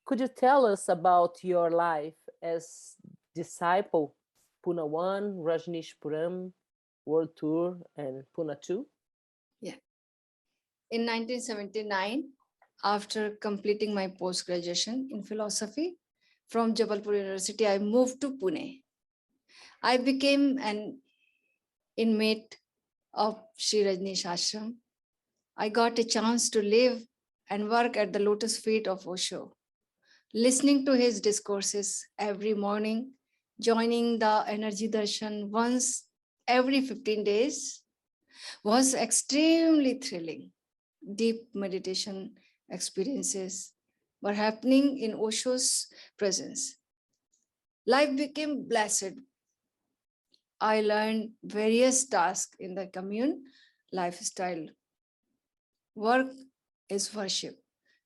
Could you tell us about your life as disciple, Pune 1, Rajneeshpuram, World Tour, and Pune 2? Yeah. In 1979, after completing my post-graduation in philosophy from Jabalpur University, I moved to Pune. I became an inmate of Sri Rajneesh Ashram. I got a chance to live and work at the lotus feet of Osho, listening to his discourses every morning, joining the energy darshan once every 15 days was extremely thrilling. Deep meditation experiences were happening in Osho's presence. Life became blessed. I learned various tasks in the commune lifestyle. Work is worship.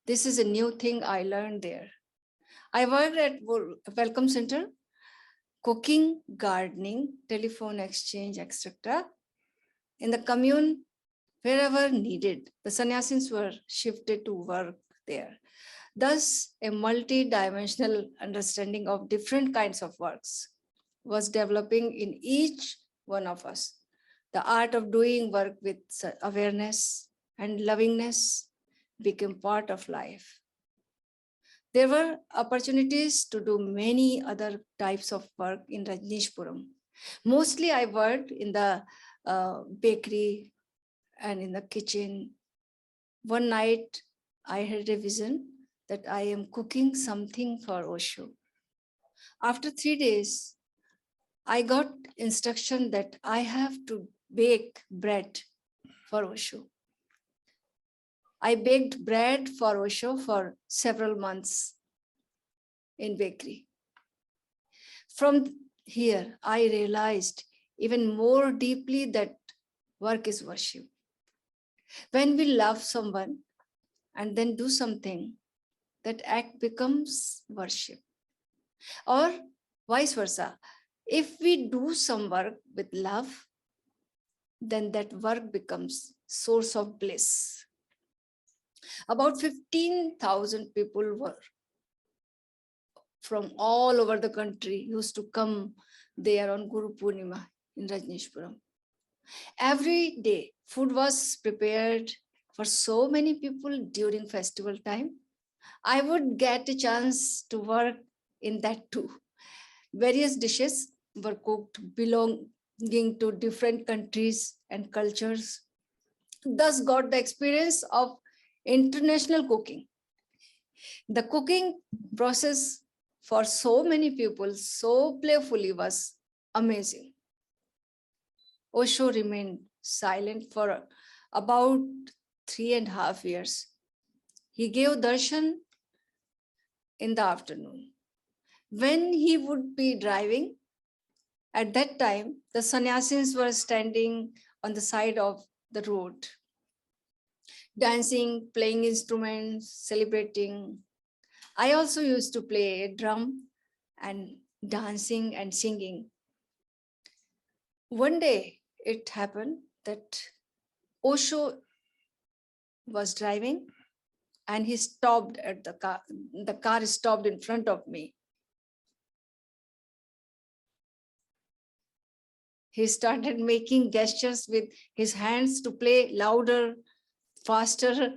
This is a new thing I learned there. I worked at Welcome Center, cooking, gardening, telephone exchange, etc. In the commune, wherever needed, the sannyasins were shifted to work there. Thus, a multi-dimensional understanding of different kinds of works was developing in each one of us. The art of doing work with awareness and lovingness became part of life. There were opportunities to do many other types of work in Rajneeshpuram. Mostly I worked in the bakery and in the kitchen. One night I had a vision that I am cooking something for Osho. After 3 days, I got instruction that I have to bake bread for Osho. I baked bread for Osho for several months in bakery. From here, I realized even more deeply that work is worship. When we love someone and then do something, that act becomes worship. Or vice versa. If we do some work with love, then that work becomes source of bliss. About 15,000 people were from all over the country used to come there on Guru Purnima in Rajneeshpuram. Every day, food was prepared for so many people during festival time. I would get a chance to work in that too. Various dishes were cooked belonging to different countries and cultures. Thus got the experience of international cooking. The cooking process for so many people so playfully was amazing. Osho remained silent for about 3.5 years. He gave darshan in the afternoon. When he would be driving, at that time, the sannyasins were standing on the side of the road, dancing, playing instruments, celebrating. I also used to play a drum and dancing and singing. One day it happened that Osho was driving and he stopped at the car. The car stopped in front of me. He started making gestures with his hands to play louder, faster.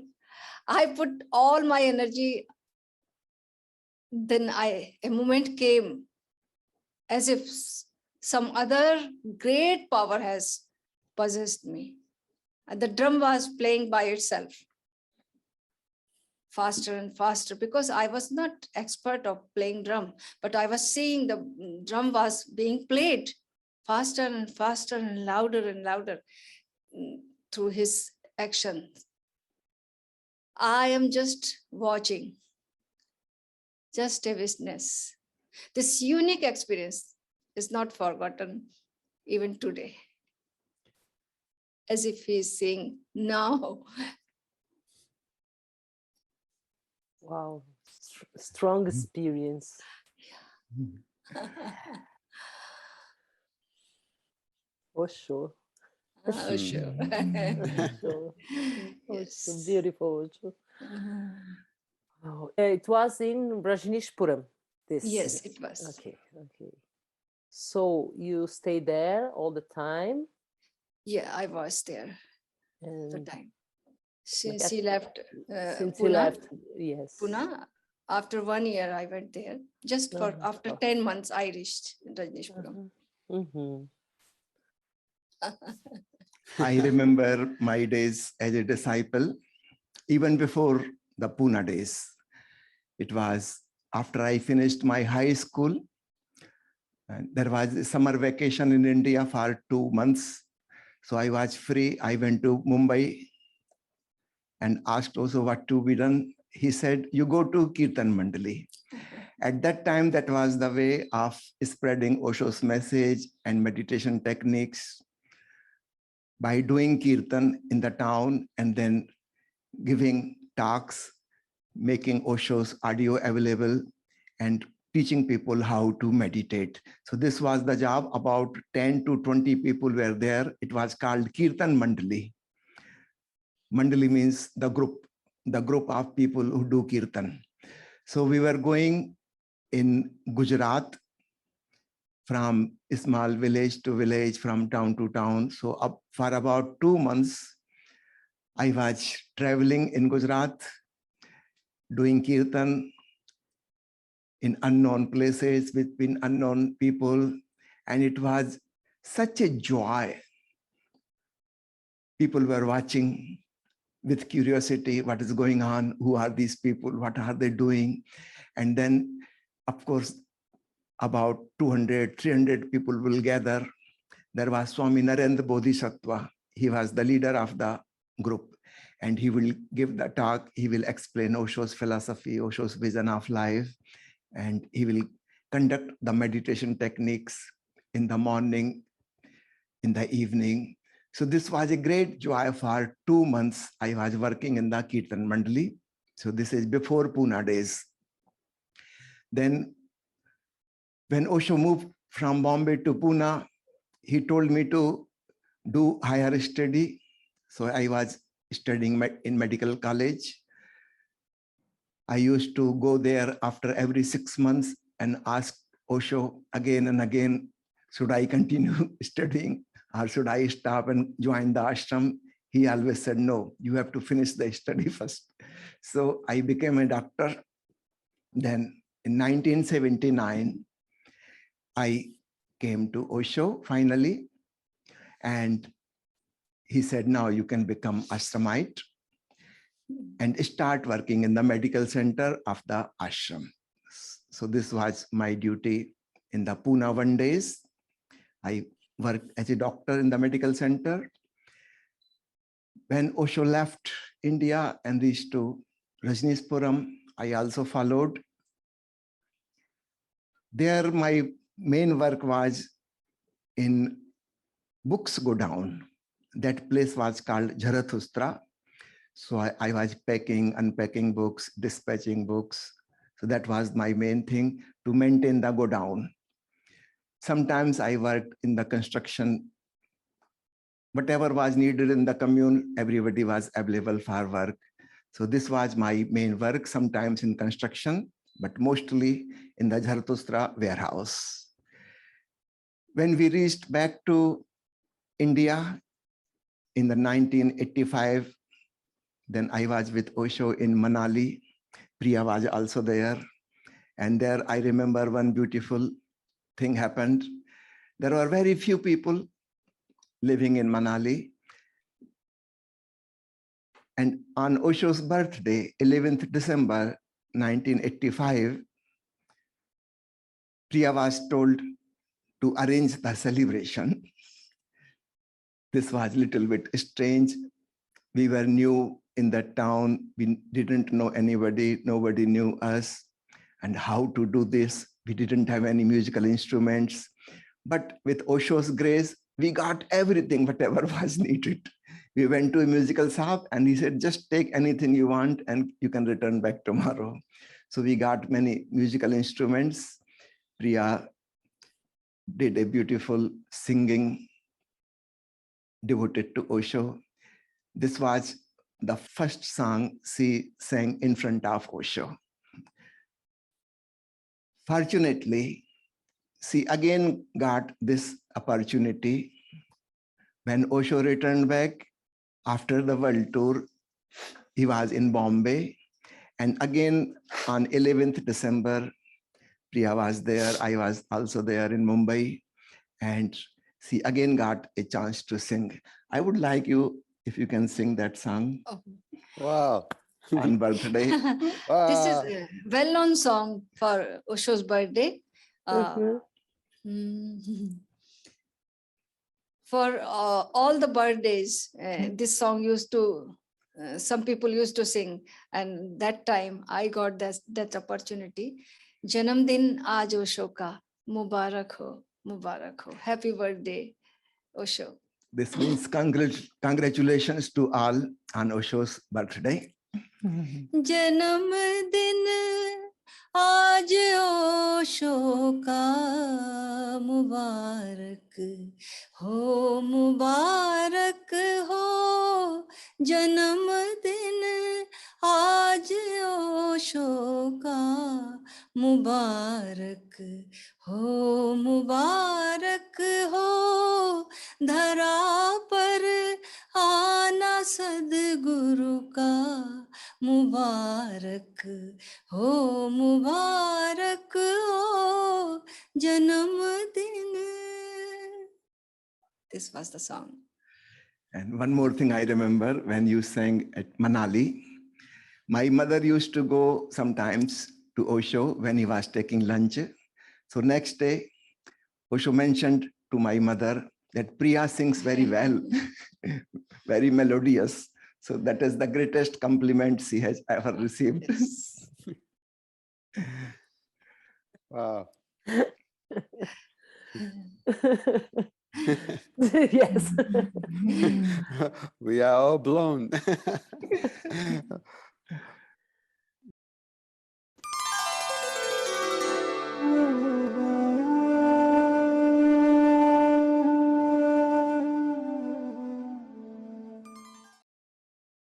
I put all my energy. Then a moment came as if some other great power has possessed me. And the drum was playing by itself, faster and faster, because I was not expert of playing drum, but I was seeing the drum was being played faster and faster and louder through his actions. I am just watching, just a witness. This unique experience is not forgotten even today. As if he's saying, now. Wow, strong experience. Osho. Osho. Osho. Osho. Beautiful Osho. It was in Rajneeshpuram. Yes, it was. Okay. So you stayed there all the time, Yeah, I was there the and time. Since he left since he Pune, left, yes. Pune, after 1 year, I went there. Just for after 10 months, I reached Rajneeshpuram. Mm-hmm. I remember my days as a disciple, even before the Pune days. It was after I finished my high school. And there was a summer vacation in India for 2 months. So I was free. I went to Mumbai and asked also what to be done. He said, you go to Kirtan Mandali. At that time, that was the way of spreading Osho's message and meditation techniques by doing Kirtan in the town and then giving talks, making Osho's audio available, and teaching people how to meditate. So this was the job. About 10 to 20 people were there. It was called Kirtan Mandali. Mandali means the group of people who do Kirtan. So we were going in Gujarat from small village to village, from town to town. So up for about 2 months, I was traveling in Gujarat, doing Kirtan in unknown places, between unknown people. And it was such a joy. People were watching with curiosity, what is going on? Who are these people? What are they doing? And then, of course, about 200, 300 people will gather. There was Swami Narendra Bodhisattva. He was the leader of the group. And he will give the talk. He will explain Osho's philosophy, Osho's vision of life. And he will conduct the meditation techniques in the morning, in the evening. So this was a great joy. For 2 months, I was working in the Kirtan Mandali. So this is before Pune days. Then when Osho moved from Bombay to Pune, he told me to do higher study. So I was studying in medical college. I used to go there after every 6 months and ask Osho again and again, should I continue studying or should I stop and join the ashram? He always said, no, you have to finish the study first. So I became a doctor. Then in 1979, I came to Osho finally, and he said, now you can become ashramite and start working in the medical center of the ashram. So this was my duty in the Pune 1 days. I worked as a doctor in the medical center. When Osho left India and reached to Rajneeshpuram, I also followed. There, my main work was in books go down. That place was called Jarathustra. So I was packing, unpacking books, dispatching books. So that was my main thing, to maintain the go down. Sometimes I worked in the construction. Whatever was needed in the commune, everybody was available for work. So this was my main work, sometimes in construction, but mostly in the Jarathustra warehouse. When we reached back to India in the 1985, then I was with Osho in Manali. Priya was also there. And there I remember one beautiful thing happened. There were very few people living in Manali. And on Osho's birthday, 11th December 1985, Priya was told to arrange the celebration. This was a little bit strange. We were new in that town. We didn't know anybody. Nobody knew us. And how to do this? We didn't have any musical instruments. But with Osho's grace, we got everything, whatever was needed. We went to a musical shop and he said, just take anything you want and you can return back tomorrow. So we got many musical instruments. Priya did a beautiful singing devoted to Osho. This was the first song she sang in front of Osho. Fortunately, she again got this opportunity when Osho returned back after the world tour. He was in Bombay, and again on 11th December, Priya was there. I was also there in Mumbai, and she again got a chance to sing. I would like you, if you can sing that song Oh. Wow. on birthday. This is Wow. a well-known song for Osho's birthday. Mhm. For all the birthdays, this song used to, some people used to sing, and that time I got that opportunity. Janamdin aaj Osho ka, Mubarak ho, Mubarak ho. Happy birthday, Osho. This means congratulations to all on Osho's birthday. जन्मदिन आज ओशो का मुबारक हो, मुबारक हो। जन्मदिन आज ओशो का मुबारक हो, मुबारक हो। धरा पर आना सद्गुरु का मुबारक हो, मुबारक हो जन्मदिन. This was the song. And one more thing I remember when you sang at Manali, my mother used to go sometimes to Osho when he was taking lunch. So next day, Osho mentioned to my mother that Priya sings very well, very melodious. So that is the greatest compliment she has ever received. Yes. Wow. Yes. We are all blown.